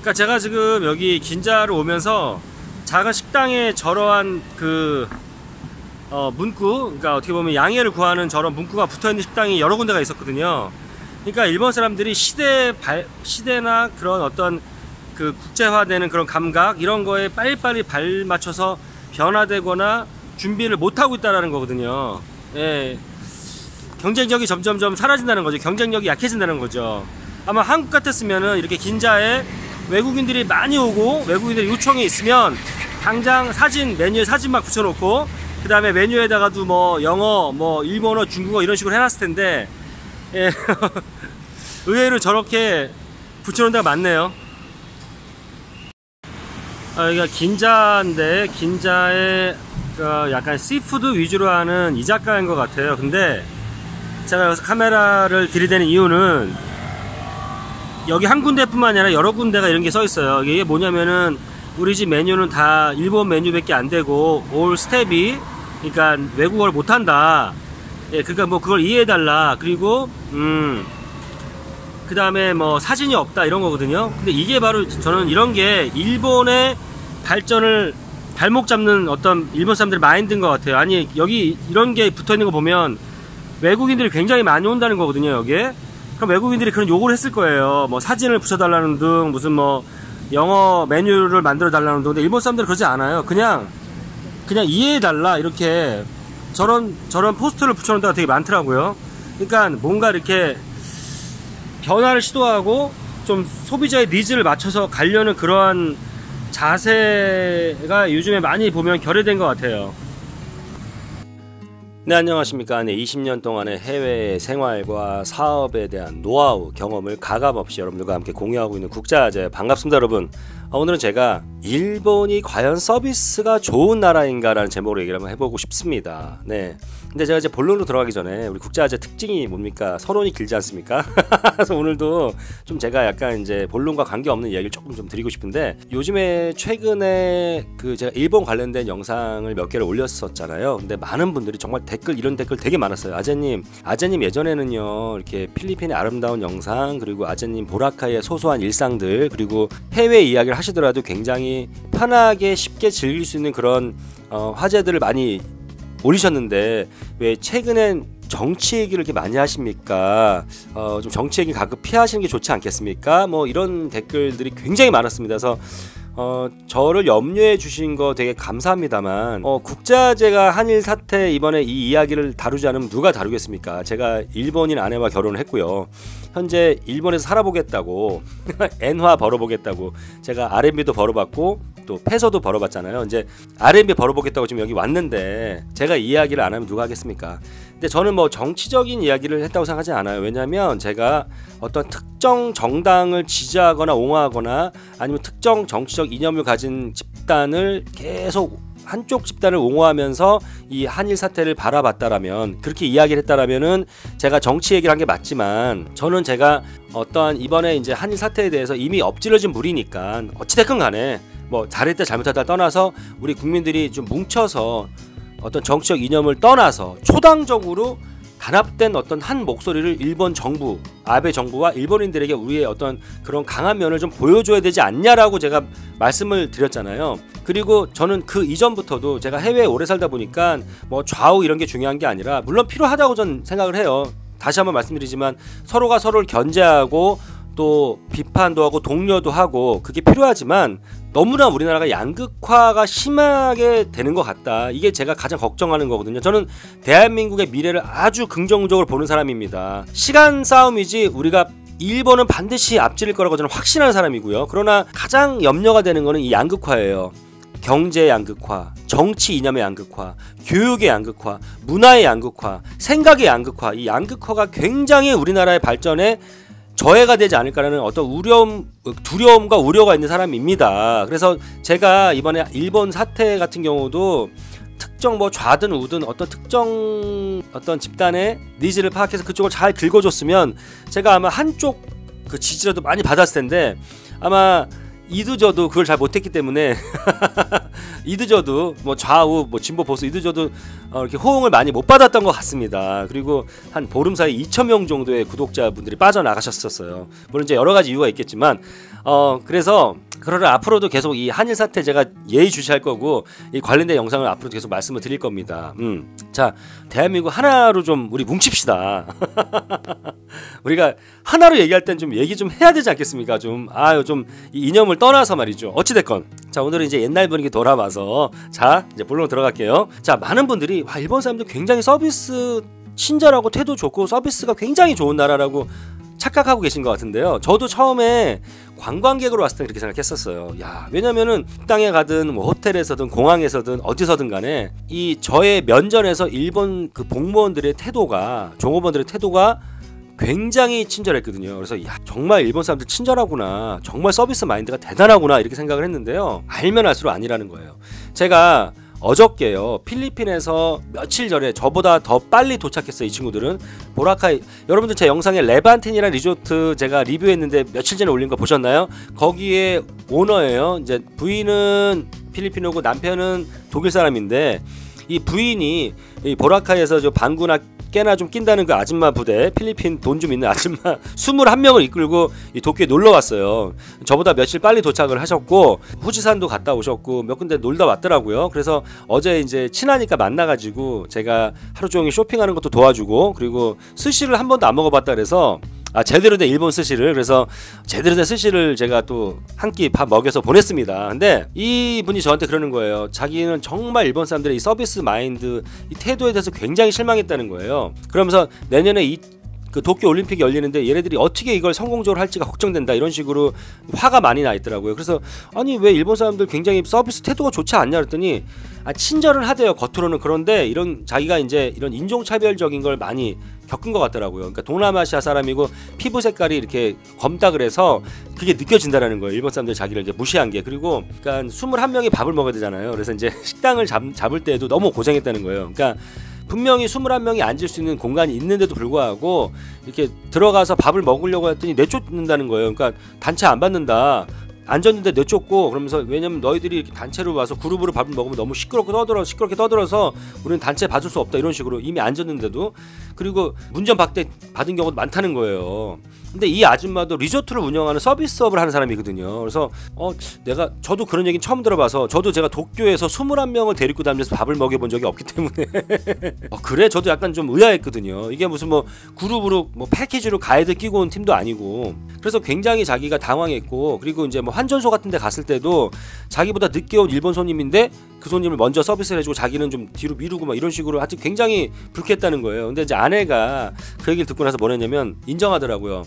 그러니까 제가 지금 여기 긴자로 오면서 작은 식당에 저러한 그 문구, 그러니까 어떻게 보면 양해를 구하는 저런 문구가 붙어있는 식당이 여러 군데가 있었거든요. 그러니까 일본 사람들이 시대나 그런 어떤 그 국제화되는 그런 감각 이런 거에 빨리빨리 발 맞춰서 변화되거나 준비를 못하고 있다는 거거든요. 예. 경쟁력이 점점점 사라진다는 거죠. 경쟁력이 약해진다는 거죠. 아마 한국 같았으면은 이렇게 긴자에 외국인들이 많이 오고 외국인들이 요청이 있으면 당장 사진, 메뉴에 사진 막 붙여놓고 그 다음에 메뉴에다가도 뭐 영어, 뭐 일본어, 중국어 이런 식으로 해놨을 텐데, 예. 의외로 저렇게 붙여놓은 데가 많네요. 여기가 긴자인데 긴자에 약간 시푸드 위주로 하는 이자카야인 것 같아요. 근데 제가 여기서 카메라를 들이대는 이유는 여기 한 군데뿐만 아니라 여러 군데가 이런 게 써 있어요. 이게 뭐냐면은 우리 집 메뉴는 다 일본 메뉴밖에 안 되고 올 스텝이 그러니까 외국어를 못한다. 예, 그러니까 뭐 그걸 이해해달라. 그리고 그 다음에 뭐 사진이 없다 이런 거거든요. 근데 이게 바로 저는 이런 게 일본의 발전을 발목 잡는 어떤 일본 사람들의 마인드인 것 같아요. 아니 여기 이런 게 붙어 있는 거 보면 외국인들이 굉장히 많이 온다는 거거든요. 여기에. 그럼 외국인들이 그런 요구를 했을 거예요. 뭐 사진을 붙여달라는 등 무슨 뭐 영어 메뉴를 만들어 달라는 등. 근데 일본 사람들은 그러지 않아요. 그냥 이해해달라 이렇게 저런 포스터를 붙여놓은 데가 되게 많더라고요. 그러니까 뭔가 이렇게 변화를 시도하고 좀 소비자의 니즈를 맞춰서 가려는 그러한 자세가 요즘에 많이 보면 결여된 것 같아요. 네, 안녕하십니까. 네, 20년 동안의 해외 생활과 사업에 대한 노하우, 경험을 가감없이 여러분들과 함께 공유하고 있는 국자아재 반갑습니다, 여러분. 오늘은 제가 일본이 과연 서비스가 좋은 나라인가 라는 제목으로 얘기를 한번 해보고 싶습니다. 네. 근데 제가 이제 본론으로 들어가기 전에 우리 국자아재 특징이 뭡니까? 서론이 길지 않습니까? 그래서 오늘도 좀 제가 약간 이제 본론과 관계없는 이야기를 조금 좀 드리고 싶은데, 요즘에 최근에 그 제가 일본 관련된 영상을 몇 개를 올렸었잖아요. 근데 많은 분들이 정말 이런 댓글 되게 많았어요. 아재님 예전에는요 이렇게 필리핀의 아름다운 영상, 그리고 아재님 보라카이의 소소한 일상들, 그리고 해외 이야기를 하시더라도 굉장히 편하게 쉽게 즐길 수 있는 그런 화제들을 많이 올리셨는데 왜 최근엔 정치 얘기를 이렇게 많이 하십니까? 좀 정치 얘기 가끔 피하시는 게 좋지 않겠습니까? 뭐 이런 댓글들이 굉장히 많았습니다. 그래서 저를 염려해 주신 거 되게 감사합니다만, 국자재가 한일 사태 이번에 이 이야기를 다루지 않으면 누가 다루겠습니까? 제가 일본인 아내와 결혼을 했고요. 현재 일본에서 살아보겠다고 엔화 벌어보겠다고 제가 RMB도 벌어봤고 또 페소도 벌어봤잖아요. 이제 RMB 벌어보겠다고 지금 여기 왔는데 제가 이 이야기를 안 하면 누가 하겠습니까? 근데 저는 뭐 정치적인 이야기를 했다고 생각하지 않아요. 왜냐하면 제가 어떤 특정 정당을 지지하거나 옹호하거나 아니면 특정 정치적 이념을 가진 집단을 계속 한쪽 집단을 옹호하면서 이 한일 사태를 바라봤다라면, 그렇게 이야기를 했다라면은 제가 정치 얘기를 한 게 맞지만, 저는 제가 어떠한 이번에 이제 한일 사태에 대해서 이미 엎질러진 물이니까 어찌됐건 간에 뭐 잘했다 잘못했다 떠나서 우리 국민들이 좀 뭉쳐서 어떤 정치적 이념을 떠나서 초당적으로 단합된 어떤 한 목소리를 일본 정부, 아베 정부와 일본인들에게 우리의 어떤 그런 강한 면을 좀 보여줘야 되지 않냐라고 제가 말씀을 드렸잖아요. 그리고 저는 그 이전부터도 제가 해외에 오래 살다 보니까 뭐 좌우 이런 게 중요한 게 아니라, 물론 필요하다고 전 생각을 해요. 다시 한번 말씀드리지만 서로가 서로를 견제하고 또 비판도 하고 독려도 하고 그게 필요하지만 너무나 우리나라가 양극화가 심하게 되는 것 같다. 이게 제가 가장 걱정하는 거거든요. 저는 대한민국의 미래를 아주 긍정적으로 보는 사람입니다. 시간 싸움이지 우리가 일본은 반드시 앞지를 거라고 저는 확신하는 사람이고요. 그러나 가장 염려가 되는 거는 이 양극화예요. 경제의 양극화, 정치 이념의 양극화, 교육의 양극화, 문화의 양극화, 생각의 양극화. 이 양극화가 굉장히 우리나라의 발전에 저해가 되지 않을까라는 어떤 두려움과 우려가 있는 사람입니다. 그래서 제가 이번에 일본 사태 같은 경우도 특정 뭐 좌든 우든 어떤 특정 어떤 집단의 니즈를 파악해서 그쪽을 잘 긁어줬으면 제가 아마 한쪽 그 지지라도 많이 받았을 텐데, 아마 이도저도 그걸 잘 못했기 때문에 이도저도 뭐 좌우 뭐 진보 보수 이도저도 이렇게 호응을 많이 못 받았던 것 같습니다. 그리고 한 보름 사이 2,000명 정도의 구독자분들이 빠져나가셨었어요. 물론 이제 여러 가지 이유가 있겠지만 그래서 그러나 앞으로도 계속 이 한일 사태 제가 예의주시할 거고 이 관련된 영상을 앞으로 계속 말씀을 드릴 겁니다. 자, 대한민국 하나로 좀 우리 뭉칩시다. 우리가 하나로 얘기할 땐 좀 얘기 좀 해야 되지 않겠습니까? 좀 이 이념을 떠나서 말이죠. 어찌 됐건 자, 오늘은 이제 옛날 분위기 돌아와서 자, 이제 본론 들어갈게요. 자, 많은 분들이 와, 일본 사람들 굉장히 서비스 친절하고 태도 좋고 서비스가 굉장히 좋은 나라라고 착각하고 계신 것 같은데요. 저도 처음에 관광객으로 왔을 때 그렇게 생각했었어요. 야, 왜냐면은 식당에 가든 뭐 호텔에서든 공항에서든 어디서든 간에 이 저의 면전에서 일본 그 복무원들의 태도가 종업원들의 태도가 굉장히 친절했거든요. 그래서 야, 정말 일본 사람들 친절하구나, 정말 서비스 마인드가 대단하구나 이렇게 생각을 했는데요. 알면 알수록 아니라는 거예요. 제가 어저께요 필리핀에서 며칠 전에 저보다 더 빨리 도착했어요. 이 친구들은 보라카이, 여러분들 제 영상에 레반틴이라는 리조트 제가 리뷰했는데 며칠 전에 올린 거 보셨나요? 거기에 오너예요. 이제 부인은 필리핀이고 남편은 독일 사람인데 이 부인이 이 보라카이에서 저 방구나 깨나 좀 낀다는 그 아줌마 부대, 필리핀 돈 좀 있는 아줌마 21명을 이끌고 이 도쿄에 놀러 왔어요. 저보다 며칠 빨리 도착을 하셨고 후지산도 갔다 오셨고 몇 군데 놀다 왔더라고요. 그래서 어제 이제 친하니까 만나가지고 제가 하루 종일 쇼핑하는 것도 도와주고, 그리고 스시를 한 번도 안 먹어봤다 그래서 제대로 된 일본 스시를, 그래서 제대로 된 스시를 제가 또 한 끼 밥 먹여서 보냈습니다. 근데 이분이 저한테 그러는 거예요. 자기는 정말 일본 사람들의 이 서비스 마인드, 이 태도에 대해서 굉장히 실망했다는 거예요. 그러면서 내년에 그 도쿄 올림픽이 열리는데 얘네들이 어떻게 이걸 성공적으로 할지가 걱정된다, 이런 식으로 화가 많이 나 있더라고요. 그래서 아니 왜 일본 사람들 굉장히 서비스 태도가 좋지 않냐 그랬더니 친절은 하대요 겉으로는. 그런데 이런 자기가 이제 이런 인종차별적인 걸 많이 겪은 것 같더라고요. 그러니까 동남아시아 사람이고 피부 색깔이 이렇게 검다 그래서 그게 느껴진다라는 거예요. 일본 사람들 자기를 이제 무시한 게. 그리고 그러니까 21명이 밥을 먹어야 되잖아요. 그래서 이제 식당을 잡을 때에도 너무 고생했다는 거예요. 그러니까 분명히 21명이 앉을 수 있는 공간이 있는데도 불구하고 이렇게 들어가서 밥을 먹으려고 했더니 내쫓는다는 거예요. 그러니까 단체 안 받는다, 앉았는데 내쫓고, 그러면서 왜냐면 너희들이 이렇게 단체로 와서 그룹으로 밥을 먹으면 너무 시끄럽게 떠들어서 우리는 단체 받을 수 없다, 이런 식으로 이미 앉았는데도. 그리고 문전 받은 경우도 많다는 거예요. 근데 이 아줌마도 리조트를 운영하는 서비스업을 하는 사람이거든요. 그래서 저도 그런 얘기는 처음 들어봐서, 저도 제가 도쿄에서 21명을 데리고 다니면서 밥을 먹여본 적이 없기 때문에 그래 저도 약간 좀 의아했거든요. 이게 무슨 뭐 그룹으로 뭐 패키지로 가이드 끼고 온 팀도 아니고. 그래서 굉장히 자기가 당황했고, 그리고 이제 뭐 환전소 같은 데 갔을 때도 자기보다 늦게 온 일본 손님인데 그 손님을 먼저 서비스를 해주고 자기는 좀 뒤로 미루고 막 이런 식으로 하여튼 굉장히 불쾌했다는 거예요. 근데 이제 아내가 그 얘기를 듣고 나서 뭐랬냐면 인정하더라고요.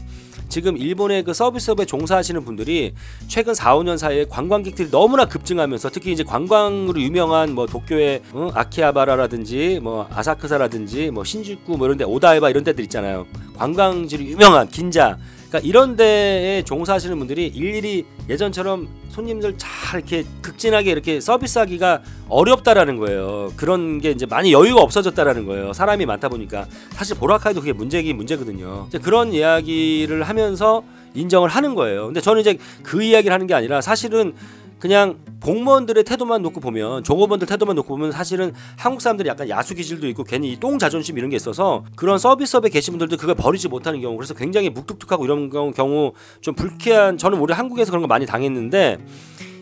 지금 일본의 그 서비스업에 종사하시는 분들이 최근 4-5년 사이에 관광객들이 너무나 급증하면서, 특히 이제 관광으로 유명한 뭐 도쿄의 아키하바라라든지 뭐 아사쿠사라든지 뭐 신주쿠 뭐 이런 데, 오다이바 이런 데들 있잖아요. 관광지로 유명한 긴자, 그러니까 이런 데에 종사하시는 분들이 일일이 예전처럼 손님들 잘 이렇게 극진하게 이렇게 서비스하기가 어렵다라는 거예요. 그런 게 이제 많이 여유가 없어졌다라는 거예요. 사람이 많다 보니까. 사실 보라카이도 그게 문제긴 문제거든요. 이제 그런 이야기를 하면서 인정을 하는 거예요. 근데 저는 이제 그 이야기를 하는 게 아니라 사실은 그냥 공무원들의 태도만 놓고 보면, 종업원들 태도만 놓고 보면 사실은 한국 사람들이 약간 야수 기질도 있고 괜히 똥 자존심 이런 게 있어서 그런 서비스업에 계신 분들도 그걸 버리지 못하는 경우, 그래서 굉장히 묵뚝뚝하고 이런 경우 좀 불쾌한, 저는 우리 한국에서 그런 거 많이 당했는데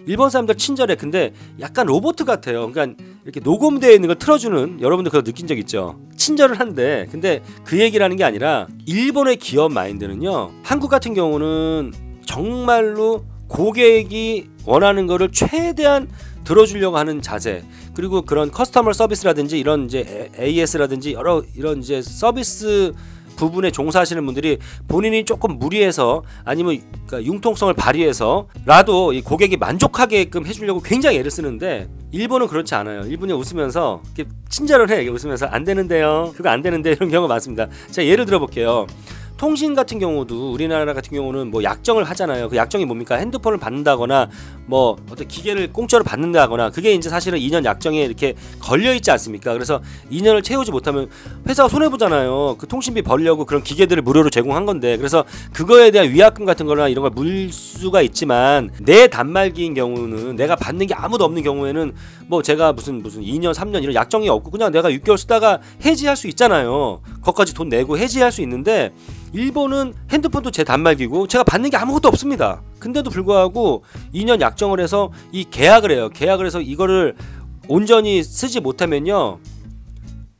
일본 사람들 친절해. 근데 약간 로봇 같아요. 그러니까 이렇게 녹음되어 있는 걸 틀어주는, 여러분들 그거 느낀 적 있죠? 친절을 한데, 근데 그 얘기를 하는 게 아니라 일본의 기업 마인드는요, 한국 같은 경우는 정말로 고객이 원하는 거를 최대한 들어주려고 하는 자세, 그리고 그런 커스터머 서비스라든지 이런 이제 AS라든지 여러 이런 이제 서비스 부분에 종사하시는 분들이 본인이 조금 무리해서 아니면 그러니까 융통성을 발휘해서라도 이 고객이 만족하게끔 해주려고 굉장히 애를 쓰는데, 일본은 그렇지 않아요. 일본이 웃으면서 이렇게 친절을 해. 웃으면서 안 되는데요, 그거 안 되는데, 이런 경우가 많습니다. 제가 예를 들어 볼게요. 통신 같은 경우도 우리나라 같은 경우는 뭐 약정을 하잖아요. 그 약정이 뭡니까? 핸드폰을 받는다거나 뭐 어떤 기계를 공짜로 받는다거나, 그게 이제 사실은 2년 약정에 이렇게 걸려 있지 않습니까? 그래서 2년을 채우지 못하면 회사가 손해 보잖아요. 그 통신비 벌려고 그런 기계들을 무료로 제공한 건데, 그래서 그거에 대한 위약금 같은 거나 이런 걸 물 수가 있지만, 내 단말기인 경우는 내가 받는 게 아무도 없는 경우에는 뭐 제가 무슨 2년 3년 이런 약정이 없고 그냥 내가 6개월 쓰다가 해지할 수 있잖아요. 거기까지 돈 내고 해지할 수 있는데, 일본은 핸드폰도 제 단말기고 제가 받는 게 아무것도 없습니다. 근데도 불구하고 2년 약정을 해서 이 계약을 해요. 계약을 해서 이거를 온전히 쓰지 못하면요,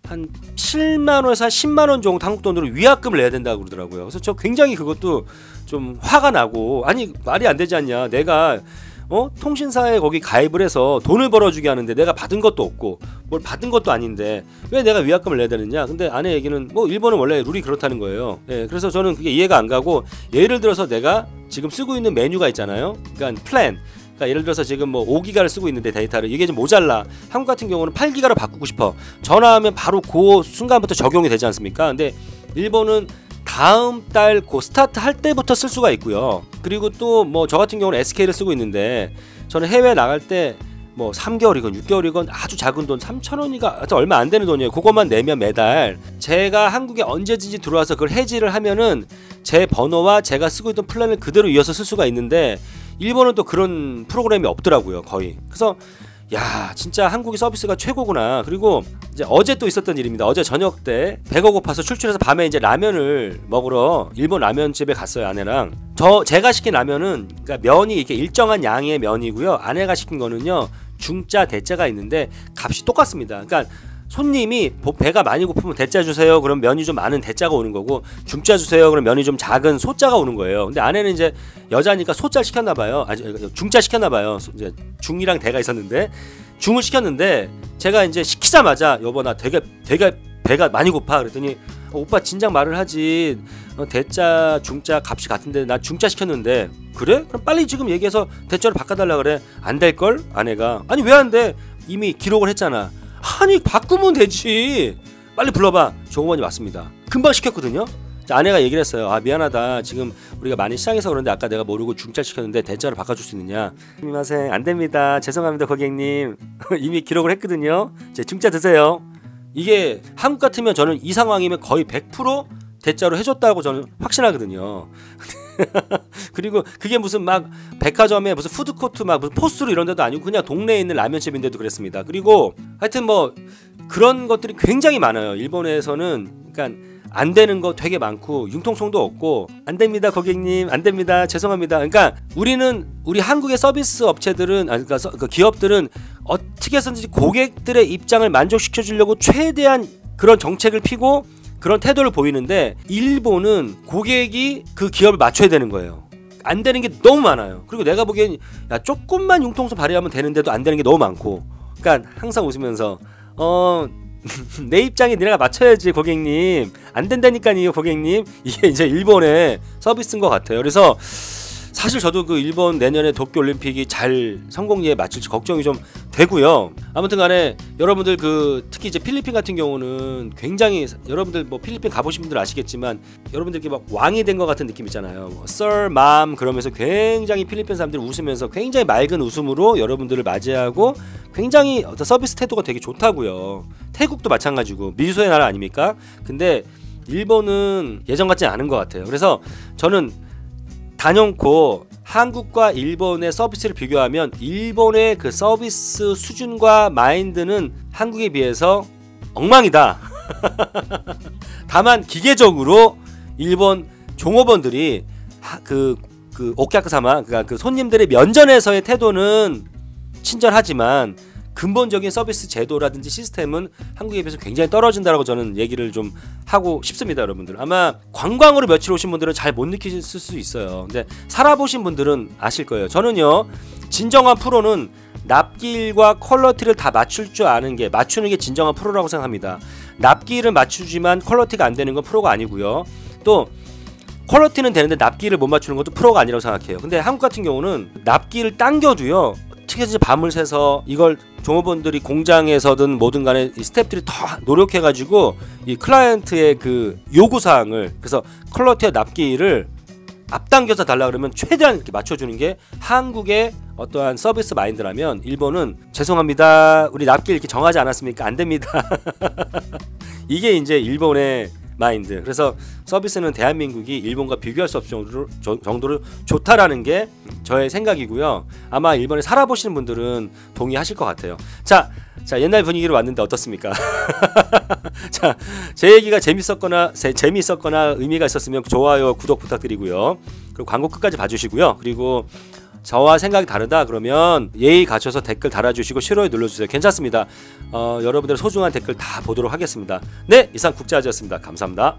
한 7만원에서 한 10만원 정도 한국 돈으로 위약금을 내야 된다고 그러더라고요. 그래서 저 굉장히 그것도 좀 화가 나고, 아니 말이 안 되지 않냐, 내가 통신사에 거기 가입을 해서 돈을 벌어주게 하는데 내가 받은 것도 없고 뭘 받은 것도 아닌데 왜 내가 위약금을 내야 되느냐. 근데 아내 얘기는 뭐 일본은 원래 룰이 그렇다는 거예요. 예, 그래서 저는 그게 이해가 안 가고, 예를 들어서 내가 지금 쓰고 있는 메뉴가 있잖아요. 그러니까 플랜, 그러니까 예를 들어서 지금 뭐 5기가를 쓰고 있는데 데이터를, 이게 좀 모자라, 한국 같은 경우는 8기가로 바꾸고 싶어, 전화하면 바로 그 순간부터 적용이 되지 않습니까? 근데 일본은 다음 달 그 스타트 할 때부터 쓸 수가 있고요. 그리고 또 뭐 저 같은 경우는 SK를 쓰고 있는데, 저는 해외 나갈 때 뭐 3개월이건 6개월이건 아주 작은 돈 3,000원이가 얼마 안 되는 돈이에요. 그것만 내면 매달 제가 한국에 언제든지 들어와서 그걸 해지를 하면은 제 번호와 제가 쓰고 있던 플랜을 그대로 이어서 쓸 수가 있는데, 일본은 또 그런 프로그램이 없더라고요, 거의. 그래서 야, 진짜 한국의 서비스가 최고구나. 그리고 이제 어제 또 있었던 일입니다. 어제 저녁 때 배가 고파서 출출해서 밤에 이제 라면을 먹으러 일본 라면집에 갔어요, 아내랑. 제가 시킨 라면은, 그러니까 면이 이렇게 일정한 양의 면이고요. 아내가 시킨 거는요, 중짜 대짜가 있는데 값이 똑같습니다. 그러니까 손님이 배가 많이 고프면 대짜 주세요, 그럼 면이 좀 많은 대짜가 오는 거고, 중짜 주세요, 그럼 면이 좀 작은 소짜가 오는 거예요. 근데 아내는 이제 여자니까 소짜 시켰나 봐요. 아니, 중짜 시켰나 봐요. 이제 중이랑 대가 있었는데 중을 시켰는데, 제가 이제 시키자마자 여보 나 되게 배가 많이 고파 그랬더니, 오빠 진작 말을 하지, 대짜 중짜 값이 같은데 나 중짜 시켰는데. 그래? 그럼 빨리 지금 얘기해서 대짜로 바꿔달라 그래. 안 될걸? 아내가. 아니 왜 안 돼? 이미 기록을 했잖아. 아니 바꾸면 되지, 빨리 불러봐. 종업원이 왔습니다. 금방 시켰거든요. 아내가 얘기를 했어요. 아 미안하다, 지금 우리가 많이 시장해서 그런데 아까 내가 모르고 중짜 시켰는데 대짜로 바꿔줄 수 있느냐. 스미마셍, 안됩니다, 죄송합니다 고객님. 이미 기록을 했거든요. 제 중짜 드세요. 이게 한국 같으면 저는 이 상황이면 거의 100% 대짜로 해줬다고 저는 확신하거든요. 그리고 그게 무슨 막 백화점에 무슨 푸드코트 막 무슨 포스로 이런 데도 아니고 그냥 동네에 있는 라면집인데도 그랬습니다. 그리고 하여튼 뭐 그런 것들이 굉장히 많아요, 일본에서는. 그러니까 안 되는 거 되게 많고 융통성도 없고, 안 됩니다 고객님, 안 됩니다, 죄송합니다. 그러니까 우리 한국의 서비스 업체들은, 그러니까 그 기업들은 어떻게 해서든지 고객들의 입장을 만족시켜 주려고 최대한 그런 정책을 피고 그런 태도를 보이는데, 일본은 고객이 그 기업을 맞춰야 되는 거예요. 안 되는 게 너무 많아요. 그리고 내가 보기엔 야 조금만 융통성 발휘하면 되는데도 안 되는 게 너무 많고, 그러니까 항상 웃으면서 내 입장에 니네가 맞춰야지 고객님, 안 된다니까요 고객님. 이게 이제 일본의 서비스인 것 같아요. 그래서 사실 저도 그 일본 내년에 도쿄올림픽이 잘 성공리에 맞출지 걱정이 좀 되고요. 아무튼 간에 여러분들 특히 이제 필리핀 같은 경우는 굉장히, 여러분들 뭐 필리핀 가보신 분들 아시겠지만 여러분들 이렇게 막 왕이 된 것 같은 느낌 있잖아요. 뭐, Sir, Mom 그러면서 굉장히 필리핀 사람들이 웃으면서 굉장히 맑은 웃음으로 여러분들을 맞이하고 굉장히 어떤 서비스 태도가 되게 좋다고요. 태국도 마찬가지고 미소의 나라 아닙니까? 근데 일본은 예전 같지 않은 것 같아요. 그래서 저는 단연코 한국과 일본의 서비스를 비교하면 일본의 그 서비스 수준과 마인드는 한국에 비해서 엉망이다. 다만 기계적으로 일본 종업원들이 그 오키아쿠사마, 그러니까 그 손님들의 면전에서의 태도는 친절하지만 근본적인 서비스 제도라든지 시스템은 한국에 비해서 굉장히 떨어진다라고 저는 얘기를 좀 하고 싶습니다, 여러분들. 아마 관광으로 며칠 오신 분들은 잘 못 느끼실 수 있어요. 근데 살아보신 분들은 아실 거예요. 저는요, 진정한 프로는 납기일과 퀄러티를 다 맞추는 게 진정한 프로라고 생각합니다. 납기일은 맞추지만 퀄러티가 안 되는 건 프로가 아니고요. 또 퀄러티는 되는데 납기일을 못 맞추는 것도 프로가 아니라고 생각해요. 근데 한국 같은 경우는 납기일을 당겨도요, 어떻게든지 밤을 새서 이걸 종업원들이 공장에서든 뭐든 간에 이 스태프들이 더 노력해가지고 이 클라이언트의 그 요구사항을, 그래서 퀄리티와 납기를 앞당겨서 달라 그러면 최대한 이렇게 맞춰주는 게 한국의 어떠한 서비스 마인드라면, 일본은 죄송합니다, 우리 납기 이렇게 정하지 않았습니까? 안 됩니다. 이게 이제 일본의 마인드. 그래서 서비스는 대한민국이 일본과 비교할 수 없을 정도로 좋다라는 게 저의 생각이고요. 아마 일본에 살아보시는 분들은 동의하실 것 같아요. 자, 옛날 분위기로 왔는데 어떻습니까? 자, 제 얘기가 재밌었거나 의미가 있었으면 좋아요, 구독 부탁드리고요. 그리고 광고 끝까지 봐주시고요. 그리고 저와 생각이 다르다 그러면 예의 갖춰서 댓글 달아주시고 싫어요 눌러주세요. 괜찮습니다. 여러분들의 소중한 댓글 다 보도록 하겠습니다. 네, 이상 국제아지였습니다. 감사합니다.